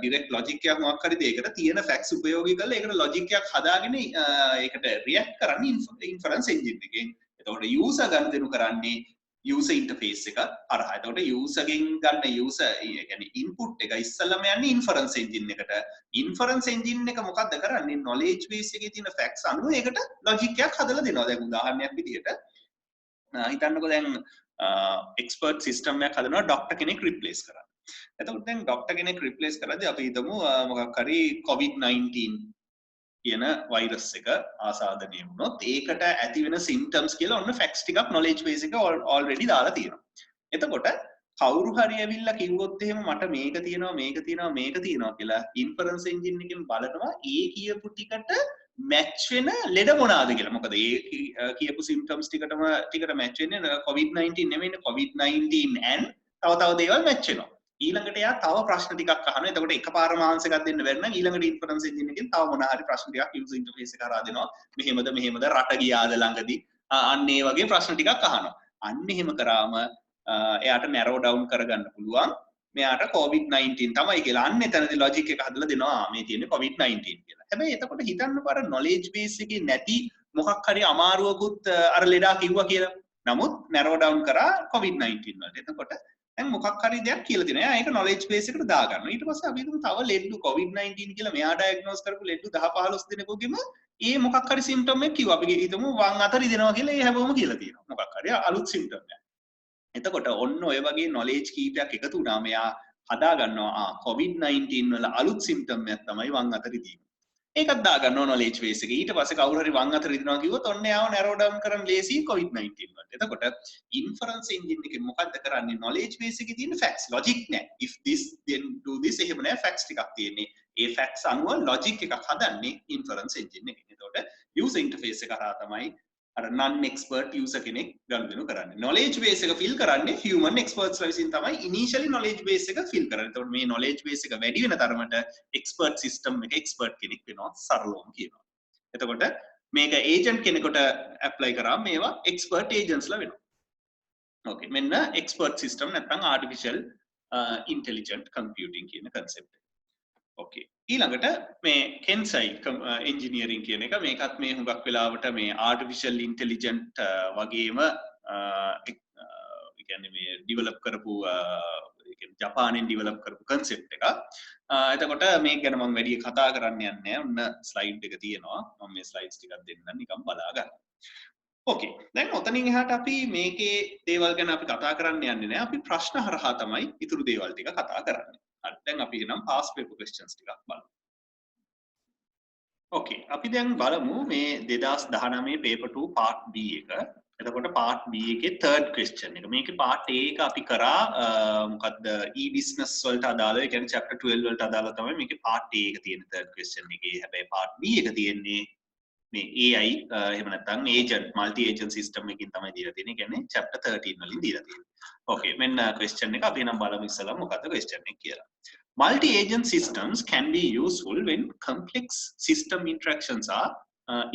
ඩිරෙක්ට් ලොජික් එකක් මොකක් හරි දෙයකට තියෙන ෆැක්ට්ස් උපයෝගී කරලා ඒකට ලොජික් එකක් හදාගෙන ඒකට රියැක්ට් කරන්නේ ඉන්ෆරන්ස් එන්ජින් එකෙන්. එතකොට යූසර් ගනුදෙනු කරන්නේ යූසර් ඉන්ටර්ෆේස් එක හරහා. එතකොට යූසර්ගෙන් ගන්න යූසර් ඒ කියන්නේ ඉන්පුට් එක ඉස්සෙල්ලාම යන්නේ ඉන්ෆරන්ස් එන්ජින් එකට. ඉන්ෆරන්ස් එන්ජින් එක මොකද්ද කරන්නේ? නොලෙජ් බේස් එකේ තියෙන ෆැක්ට්ස් අනුව ඒකට ලොජික් එකක් හදලා දෙනවා. දැන් උදාහරණයක් විදිහට හිතන්නකෝ දැන් expert system එකක් හදනවා ડોක්ටර් කෙනෙක් රිප්ලේස් කරන්න. එතකොට දැන් ડોක්ටර් කෙනෙක් රිප්ලේස් කරද්දී අපි හිතමු මොකක් හරි COVID-19 කියන වෛරස් එක ආසාදනය වුණොත් ඒකට ඇති වෙන symptoms කියලා ඔන්න facts ටිකක් knowledge base එක already දාලා තියෙනවා. එතකොට කවුරු හරි ඇවිල්ලා කිව්වොත් එහෙම මට මේක තියෙනවා කියලා inference engine එකෙන් බලනවා ඒ කියපු ටිකට match වෙන ලෙඩ මොනවාද කියලා. මොකද ඒ කියපු symptoms ටිකට match වෙන්නේ COVID-19 නෙමෙයි COVID-19 and තව දේවල් match වෙනවා. ඊළඟට එයා තව ප්‍රශ්න ටිකක් අහනවා. එතකොට එකපාරම ආන්සර් එකක් දෙන්න බැරි නම් ඊළඟට inference engine එකෙන් තව මොනවා හරි ප්‍රශ්න ටිකක් user interface එක හරහා දෙනවා. මෙහෙමද රට ගියාද ළඟදී අන්න ඒ වගේ ප්‍රශ්න ටිකක් අහනවා. අන්න එහෙම කරාම එයාට narrow down කරගන්න පුළුවන්. මෙයාට COVID-19 තමයි කියලා. අන්න එතනදී logic එක හදලා දෙනවා. මේ තියෙන්නේ COVID-19 කියලා. හැබැයි එතකොට හිතන්නකෝ අර knowledge base එකේ නැති මොකක් හරි අමාරුවකුත් අර ලෙඩා කිව්වා කියලා. නමුත් narrow down කරා COVID-19 වලට. එතකොට දැන් මොකක් හරි දෙයක් කියලා තියෙනවා. එයා ඒක knowledge base එකට දා ගන්නවා. ඊට පස්සේ අපි හිතමු තව ලෙඩු COVID-19 කියලා මෙයා diagnose කරපු ලෙඩු 10-15 දෙනෙකුගෙම ඒ මොකක් හරි symptom එකක් කිව්වා. අපි හිතමු වම් අත රිදෙනවා කියලා ඒ හැමෝම කියලා තියෙනවා. මොකක් හරි අලුත් symptom එකක්. එතකොට ඔන්න ඔය වගේ knowledge කීපයක් එකතු වුණාම එයා හදා ගන්නවා COVID-19 වල අලුත් symptom එකක් තමයි වම් අත රිදීම. ඒකත් දා ගන්නවා knowledge base එකේ. ඊට පස්සේ කවුරු හරි වම් අත රිදෙනවා කිව්වොත් ඔන්න එයාව narrow down කරන්න ලේසි COVID-19 වලට. එතකොට inference engine එකේ මොකද්ද කරන්නේ? knowledge base එකේ තියෙන facts logic නෑ. if this then do this එහෙම නෑ facts ටිකක් තියෙන්නේ. ඒ facts අනුව logic එකක් හදන්නේ inference engine එකේ. එතකොට user interface එක හරහා තමයි අර non expert user කෙනෙක් ගනුදෙනු කරන්නේ. knowledge base එක fill කරන්නේ human experts ලා විසින් තමයි initially knowledge base එක fill කරන්නේ. එතකොට මේ knowledge base එක වැඩි වෙන තරමට expert system එක expert කෙනෙක් වෙනවා සරලවම කියනවා. එතකොට මේක agent කෙනෙකුට apply කරාම මේවා expert agents ලා වෙනවා. okay මෙන්න expert system නැත්නම් artificial intelligent computing කියන concept එක. okay ඊළඟට මේ Kenside engineering කියන එක මේකත් මේ හුඟක් වෙලාවට මේ artificial intelligent වගේම ඒ කියන්නේ මේ develop කරපු ජපානෙන් develop කරපු concept එකක්. එතකොට මේක ගැන මම වැඩි කතා කරන්න යන්නේ නැහැ. ඔන්න slide එක තියෙනවා. මම මේ slides ටිකක් දෙන්නම් නිකන් බලා ගන්න. ඕකේ. දැන් ඔතනින් එහාට අපි මේකේ දේවල් ගැන අපි කතා කරන්න යන්නේ නැහැ. අපි ප්‍රශ්න හරහා තමයි ඊතුරු දේවල් ටික කතා කරන්නේ. හරි. දැන් අපි එනම් past paper questions ටිකක් බලමු. ඕකේ. අපි දැන් බලමු මේ 2019 paper 2 part B එක. එතකොට part B එකේ third question එක. මේකේ part A එක අපි කරා මොකද්ද e-business වලට අදාළව, ඒ කියන්නේ chapter 12 වලට අදාළව තමයි මේකේ part A එක තියෙන third question එකේ. හැබැයි part B එක තියෙන්නේ මේ AI එහෙම නැත්නම් agent multi agent system එකකින් තමයි දීලා තියෙන්නේ. කියන්නේ chapter 13 වලින් දීලා තියෙන්නේ. ඕකේ. මෙන්න question එක අපි නම් බලමු ඉස්සලා මොකද්ද question එක කියලා. Multi-agent systems can be useful when complex system interactions are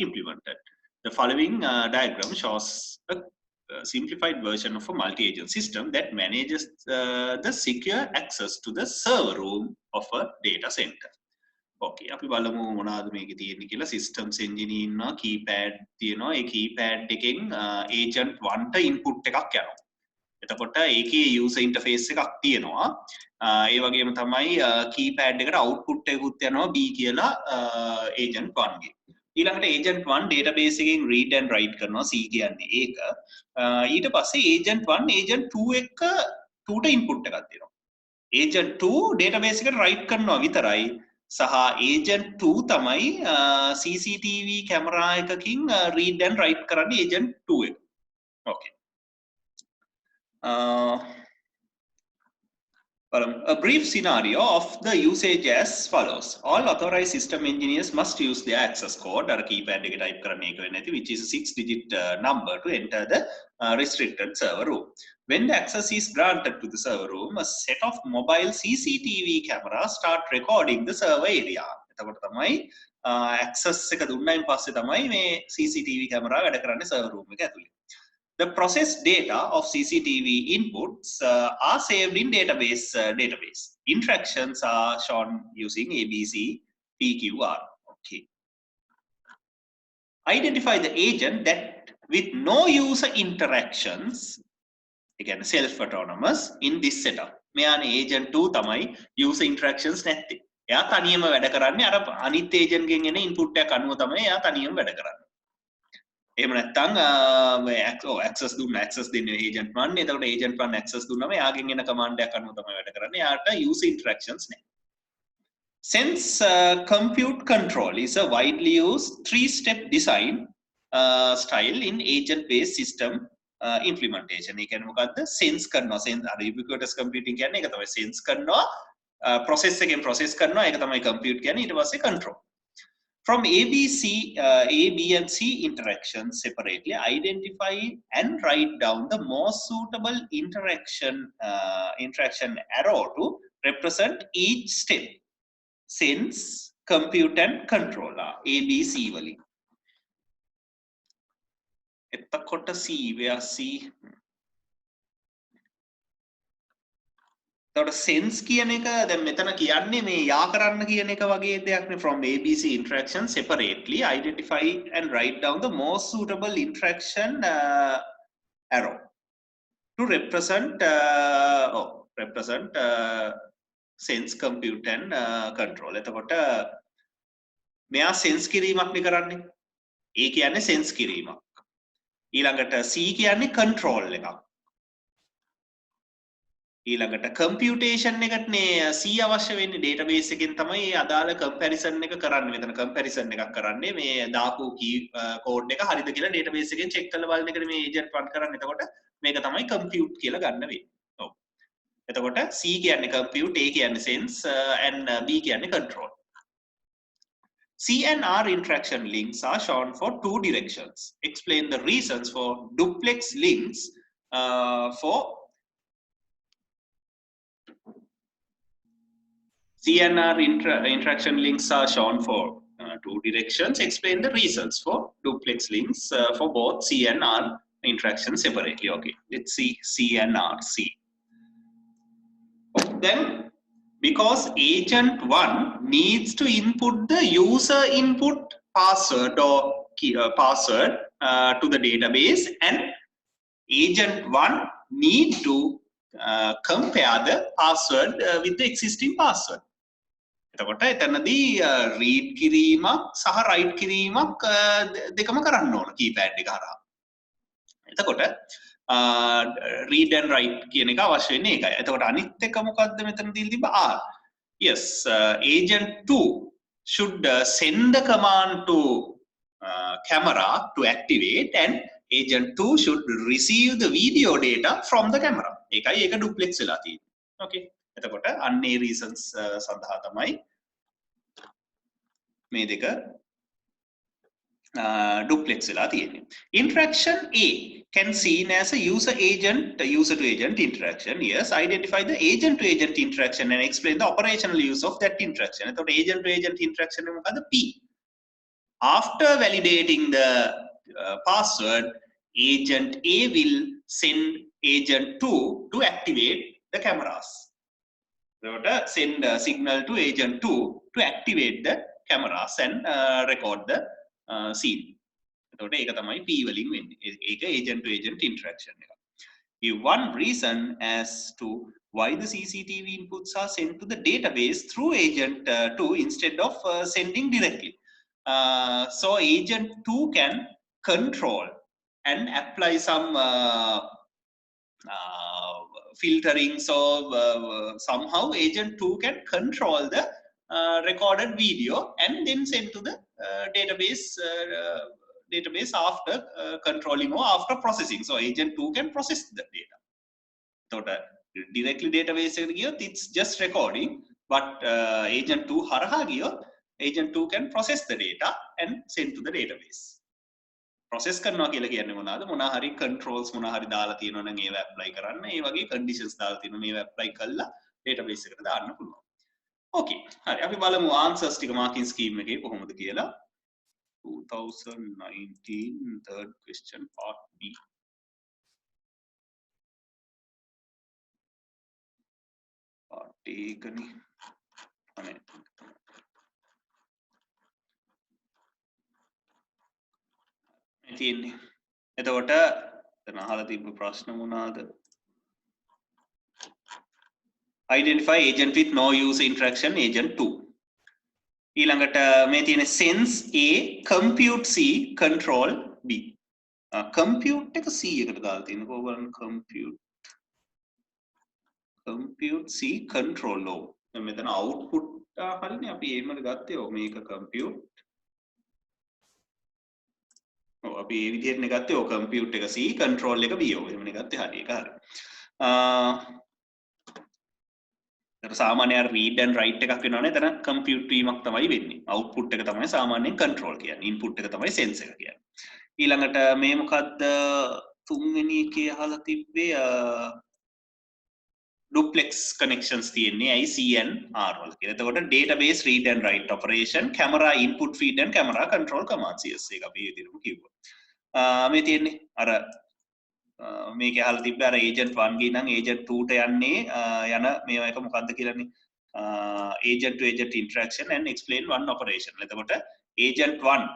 implemented. The following diagram shows a simplified version of a multi-agent system that manages the secure access to the server room of a data center. Okay, අපි බලමු මොනවාද මේකේ තියෙන්නේ කියලා. systems engineer ඉන්නවා, keypad තියෙනවා. ඒ keypad එකෙන් agent 1ට input එකක් යනවා. එතකොට ඒකේ user interface එකක් තියෙනවා. ඒ වගේම තමයි keypad එකට output එකකුත් යනවා B කියලා agent 1 ගේ. ඊළඟට agent 1 database එකෙන් read and write කරනවා C කියන්නේ ඒක. ඊට පස්සේ agent 1 agent 2 එක 2ට input එකක් දෙනවා. agent 2 database එකට write කරනවා විතරයි. සහ agent 2 තමයි CCTV camera එකකින් read and write කරන්නේ agent 2 එක. Okay. A brief scenario of the usage as follows. All authorized system engineers must use their access code or keypad එක type කරන්න එක වෙන්නේ නැති, which is a 6-digit number to enter the restricted server room. When the access is granted to the server room, a set of mobile CCTV cameras start recording the server area. එතකොට තමයි access එක දුන්නායින් පස්සේ තමයි මේ CCTV camera වැඩ කරන්නේ server room එක ඇතුලේ. The processed data of CCTV inputs are saved in database. Interactions are shown using ABC PQR. Okay. Identify the agent that with no user interactions, again self-autonomous in this setup. මෙයානේ agent 2 තමයි user interactions නැත්තේ. එයා තනියම වැඩ කරන්නේ අර අනිත් agent ගෙන් එන input එකක් අනුව තමයි එයා තනියම වැඩ කරන්නේ. එහෙම නැත්නම් access දුන්න access දෙන්නේ agent 1 එතකොට agent 1 access දුන්නම එයාගෙන් එන command එකක් අනුව තමයි වැඩ කරන්නේ. එයාට user interactions නැහැ. Sense compute control is a widely used three-step design style in agent based system implementation. ඒ කියන්නේ මොකද්ද? sense කරනවා. sense අර ubiquitous computing කියන්නේ ඒක තමයි sense කරනවා process එකෙන් process කරනවා ඒක තමයි compute කියන්නේ ඊට පස්සේ control. From A, B and C interactions separately, identify and write down the most suitable interaction arrow to represent each step. Sense, compute and control. A, B, C වලින්. එතකොට C, where C? එතකොට sense කියන එක දැන් මෙතන කියන්නේ මේ යා කරන්න කියන එක වගේ දෙයක් නේ. From ABC interaction separately identify and write down the most suitable interaction arrow to represent sense, compute and control. එතකොට මෙයා sense කිරීමක් නේ කරන්නේ. A කියන්නේ sense කිරීමක්. ඊළඟට C කියන්නේ control එකක්. ඊළඟට computation එකටනේ C අවශ්‍ය වෙන්නේ database එකෙන් තමයි අදාළ comparison එක කරන්නේ. මෙතන comparison එකක් කරන්නේ මේ දාපු key code එක හරිද කියලා database එකෙන් check කරලා බලන එකට මේ agent run කරන්නේ. එතකොට මේක තමයි compute කියලා ගන්න වෙන්නේ. ඔව්. එතකොට C කියන්නේ compute, A කියන්නේ sense and B කියන්නේ control. C and R interaction links are shown for two directions. Explain the reasons for duplex links for C and R interaction links are shown for two directions. Explain the reasons for duplex links for both C and R interactions separately. Okay, let's see C and R. C. Then because agent 1 needs to input the user input password or password to the database, and agent 1 need to compare the password with the existing password. එතකොට එතනදී read කිරීමක් සහ write කිරීමක් දෙකම කරන්න ඕන keypad එක හරහා. එතකොට read and write කියන එක අවශ්‍ය වෙන්නේ ඒකයි. එතකොට අනිත් එක මොකද්ද මෙතන දීලා තිබ්බ R. Yes, agent 2 should send the command to camera to activate, and agent 2 should receive the video data from the camera. ඒකයි ඒක duplex වෙලා තියෙන්නේ. Okay. එතකොට අන්නේ reasons සඳහා තමයි මේ දෙක duplex වෙලා තියෙන්නේ. Interaction A can seen as a user to agent interaction. Yes, identify the agent to agent interaction and explain the operational use of that interaction. එතකොට agent to agent interaction එක මොකද්ද? P. After validating the password, agent A will send agent 2 to activate the cameras. එතකොට send a signal to agent 2 to activate the cameras and record the scene. එතකොට ඒක තමයි P වලින් වෙන්නේ. ඒක agent to agent interaction එක. Give one reason as to why the CCTV inputs are sent to the database through agent 2 instead of sending directly. So agent 2 can control and apply some filtering, so somehow agent 2 can control the recorded video and then send to the database after controlling or after processing. So agent 2 can process the data. So directly database it's just recording, but agent 2 haraha giyot agent 2 can process the data and send to the database. process කරනවා කියලා කියන්නේ මොනවාද? මොනවා හරි controls මොනවා හරි දාලා තියෙනවා නම් ඒව apply කරන්න. ඒ වගේ conditions දාලා තියෙනවා මේව apply කළා database එකට දාන්න පුළුවන්. Okay, හරි අපි බලමු answers ටික marking scheme එකේ කොහොමද කියලා. 2019 third question part B. part A කනේ. අනේ තියෙන්නේ. එතකොට දැන් අහලා තිබ්බ ප්‍රශ්න මොනවාද? Identify agent with no user interaction, agent 2. ඊළඟට මේ තියෙන sense A, compute C, control B. compute එක C එකට දාලා තියෙනවා. බලන්න compute C, control O. දැන් මෙතන output හරිනේ අපි එහෙමද ගත්තේ. ඔව් මේක compute. ඔව් අපි මේ විදිහටනේ ගත්තේ. ඔව් compute එක C, control එක B. ඔව් එහෙමනේ ගත්තේ. හරි ඒක හරි. සාමාන්‍යයෙන් read and write එකක් වෙනවනේ. එතන compute වීමක් තමයි වෙන්නේ. output එක තමයි සාමාන්‍යයෙන් control කියන්නේ. input එක තමයි sense එක කියන්නේ. ඊළඟට මේ මොකද්ද තුන්වෙනි එකේ අහලා තිබ්බේ duplex connections තියෙන්නේ ඇයි C and R වල කියලා. එතකොට database read and write operation, camera input feed and camera control commands. yes ඒක අපි ඒ විදිහටම කිව්වා. මේ තියෙන්නේ අර මේක අහලා තිබ්බ අර agent 1 ගේ නම් agent 2 ට යන්නේ යන මේවා එක මොකක්ද කියලානේ agent to agent interaction and explain one operation. එතකොට agent 1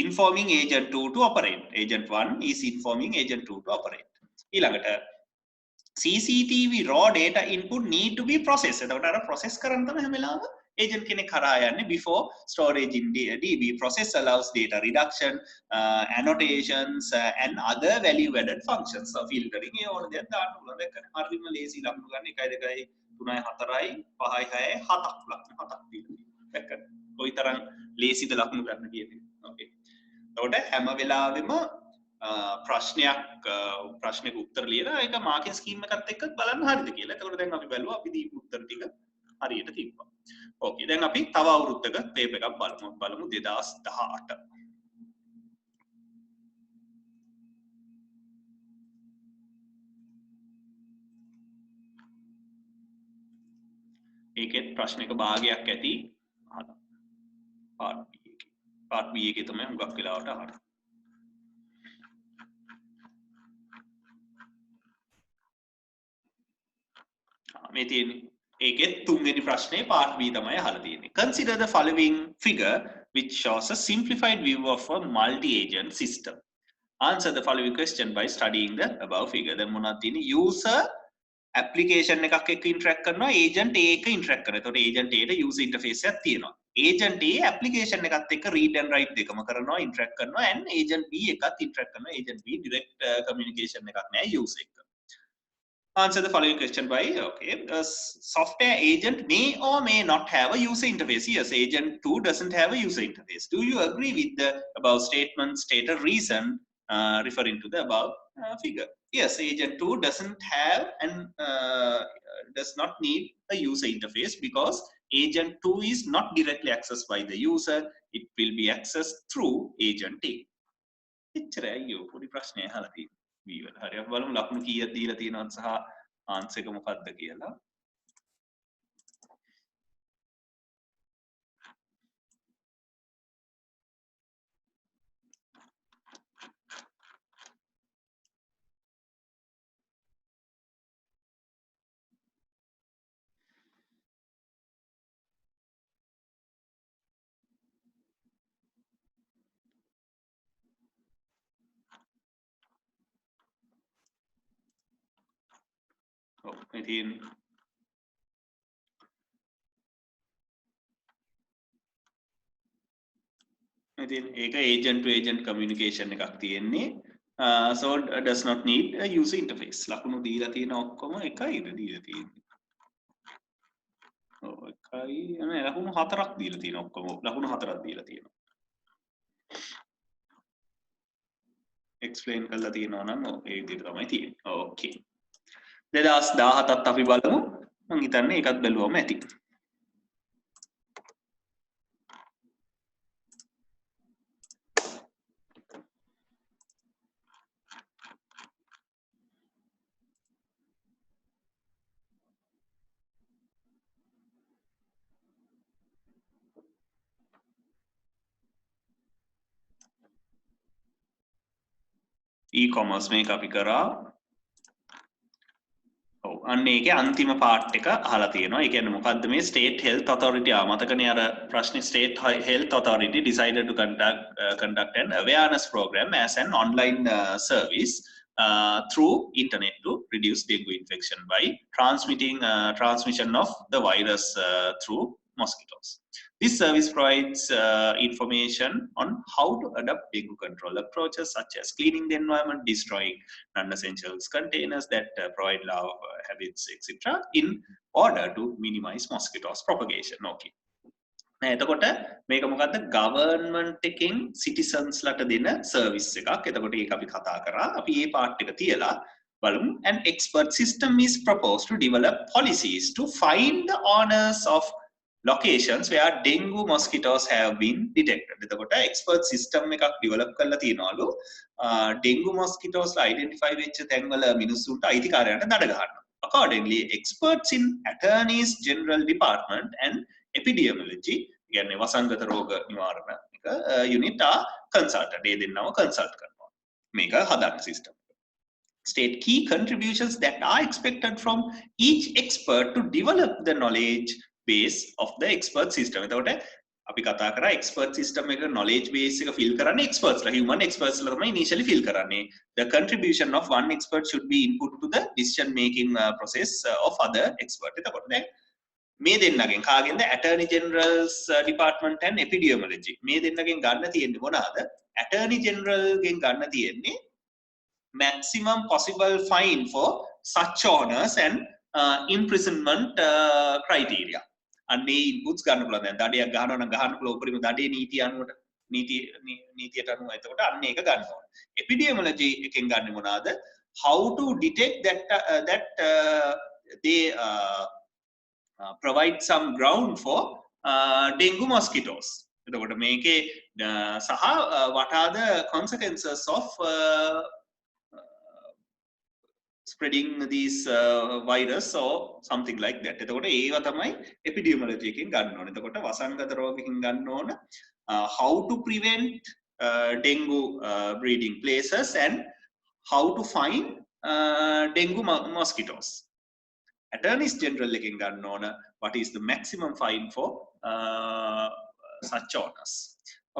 informing agent 2 to operate. agent 1 is informing agent 2 to operate. ඊළඟට CCTV raw data input need to be processed. එතකොට අර process කරන්න තමයි හැම වෙලාවෙම agent කෙනෙක් කරා යන්නේ before storage in DB. process allows data reduction, annotations and other value added functions. so filtering ඒ ඕන දෙයක් දාන්න පුළුවන්. දැන් හරිම ලේසි ලකුණු ගන්න 1 2 3 4 5 6 7ක් ලකුණු 7ක් තියෙනවා. දැක්කද? කොයිතරම් ලේසිද ලකුණු ගන්න කියන්නේ. okay. එතකොට හැම වෙලාවෙම ප්‍රශ්නයක උත්තර ලියලා ඒක මාකින් ස්කීම් එකත් එක්ක බලන්න හරිද කියලා. එතකොට දැන් අපි බැලුවා අපි දීපු උත්තර ටික හරියට තිබ්බා. ඕකේ දැන් අපි තව අවුරුද්දක පේපර් එකක් බලමු 2018. ඒකෙත් ප්‍රශ්නයක භාගයක් ඇති අහලා. part B එකේ තමයි හුඟක් වෙලාවට අහන්නේ. මේ තියෙන්නේ ඒකෙත් තුන්වෙනි ප්‍රශ්නේ part B තමයි අහලා තියෙන්නේ. Consider the following figure which shows a simplified view of a multi-agent system. Answer the following question by studying the above figure. දැන් මොනවද තියෙන්නේ? user application එකක් එක්ක interact කරනවා agent A එක interact කරනවා. එතකොට agent A ට user interface එකක් තියෙනවා. agent A application එකත් එක්ක read and write දෙකම කරනවා interact කරනවා and agent B එකත් interact කරනවා. agent B direct communication එකක් නෑ user එක්ක. Answer the following question by okay. A software agent may or may not have a user interface. Yes, agent 2 doesn't have a user interface. Do you agree with the above statement? State a reason referring to the above figure. Yes, agent 2 doesn't have and does not need a user interface because agent 2 is not directly accessed by the user. It will be accessed through agent A. එච්චරයි අයියෝ පොඩි ප්‍රශ්නයක් අහලා තියෙනවා. B වල. හරි අපි බලමු ලකුණු කීයක් දීලා තියෙනවද සහ ආන්සර් එක මොකක්ද කියලා. ඔව් ඉතින් ඒක agent to agent communication එකක් තියෙන්නේ. So does not need a user interface. ලකුණු දීලා තියෙන ඔක්කොම එකයිද දීලා තියෙන්නේ. ඔව් එකයි නෑ ලකුණු හතරක් දීලා තියෙන ඔක්කොම ලකුණු හතරක් දීලා තියෙනවා. explain කරලා තියෙනවා නම් ඔව් ඒ විදිහට තමයි තියෙන්නේ. ඕකේ. 2017ත් අපි බලමු. මම හිතන්නේ ඒකත් බැලුවම ඇති. e-commerce මේක අපි කරා. ඔව් අන්න ඒකේ අන්තිම පාර්ට් එක අහලා තියෙනවා. ඒ කියන්නේ මොකද්ද මේ state health authority මතකනේ අර ප්‍රශ්නේ state health authority decided to conduct an awareness program as an online service through internet to reduce dengue infection by transmission of the virus through mosquitoes. This service provides information on how to adopt dengue control approaches such as cleaning the environment, destroying non-essential containers that provide larval habits, etc. in order to minimize mosquitoes propagation. Okay. එතකොට මේක මොකද්ද government එකෙන් citizens ලට දෙන service එකක්. එතකොට ඒක අපි කතා කරා. අපි මේ part එක තියලා බලමු. An expert system is proposed to develop policies to find the owners of locations where dengue mosquitoes have been detected. එතකොට expert system එකක් develop කරලා තියනවලු dengue mosquitoes identify වෙච්ච තැන්වල මිනිස්සුන්ට අයිතිකාරයන්ට දඩ ගන්නවා. Accordingly, experts in Attorneys General Department and Epidemiology, කියන්නේ වසංගත රෝග නිවාරණ එක unit consultant ඒ දෙන්නව consult කරනවා. මේක හදන්න system. State key contributions that are expected from each expert to develop the knowledge base of the expert system. එතකොට අපි කතා කරා expert system එක knowledge base එක fill කරන්නේ experts ලා human experts ලා තමයි initially fill කරන්නේ. The contribution of one expert should be input to the decision making process of other expert. එතකොට දැන් මේ දෙන්නගෙන් කාගෙන්ද Attorney General's Department and Epidemiology මේ දෙන්නගෙන් ගන්න තියෙන්නේ මොනවාද? Attorney General ගෙන් ගන්න තියෙන්නේ maximum possible fine for such owners and imprisonment criteria. අන්නේ ඉන්පුට්ස් ගන්න පුළුවන්. දැන් දඩයක් ගහනවා නම් ගහන්න පුළුවන් උපරිම දඩේ නීතිය අනුවට නීතියට අනුව එතකොට අන්න ඒක ගන්න ඕන. Epidemiology එකෙන් ගන්න මොනවාද? How to detect that they provide some ground for dengue mosquitoes. එතකොට මේකේ සහ what are the consequences of spreading these virus or something like that. එතකොට ඒවා තමයි epidemiology එකෙන් ගන්න ඕනේ. එතකොට වසංගත රෝගකින් ගන්න ඕන how to prevent dengue breeding places and how to find dengue mosquitoes. attorneys general එකෙන් ගන්න ඕන what is the maximum fine for such owners.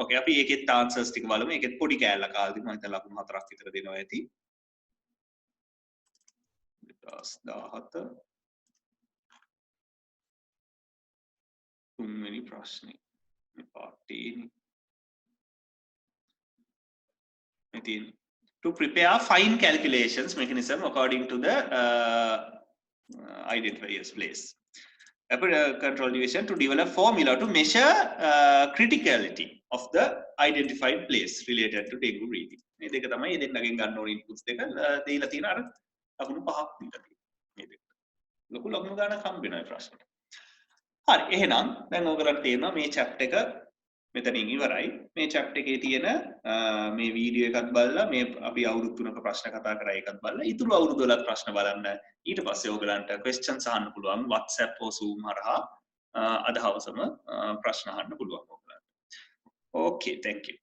Okay, අපි ඒකෙත් answers ටික බලමු. ඒකෙත් පොඩි කෑල්ලක් කාලා තිබුණා. මම හිතලා ලකුණු 4ක් විතර දෙනවා ඇති. 2017 තුන්වෙනි ප්‍රශ්නේ. මේ පාඩේ to prepare fine calculations mechanism according to the identifier's place. Control division to develop formula to measure criticality of the identified place related to dengue breathing. මේ දෙක තමයි මේ දෙන්නගෙන් ගන්න ඕන ඉන්පුට්ස් දෙක දීලා තියෙන අර ලකුණු පහක් දීලා තියෙනවා. මේ දෙක. ලොකු ලකුණු ගණනක් හම්බ වෙනවා මේ ප්‍රශ්නෙට. හරි එහෙනම් දැන් ඔයගලන්ට තේරෙනවා මේ chapter එක මෙතනින් ඉවරයි. මේ chapter එකේ තියෙන මේ වීඩියෝ එකත් බලලා මේ අපි අවුරුදු 3ක ප්‍රශ්න කතා කරා ඒකත් බලලා ඊතුරු අවුරුදු වලත් ප්‍රශ්න බලන්න. ඊට පස්සේ ඔයගලන්ට questions අහන්න පුළුවන් WhatsApp or Zoom හරහා අද හවසම ප්‍රශ්න අහන්න පුළුවන් ඔයගලන්ට. Okay, thank you.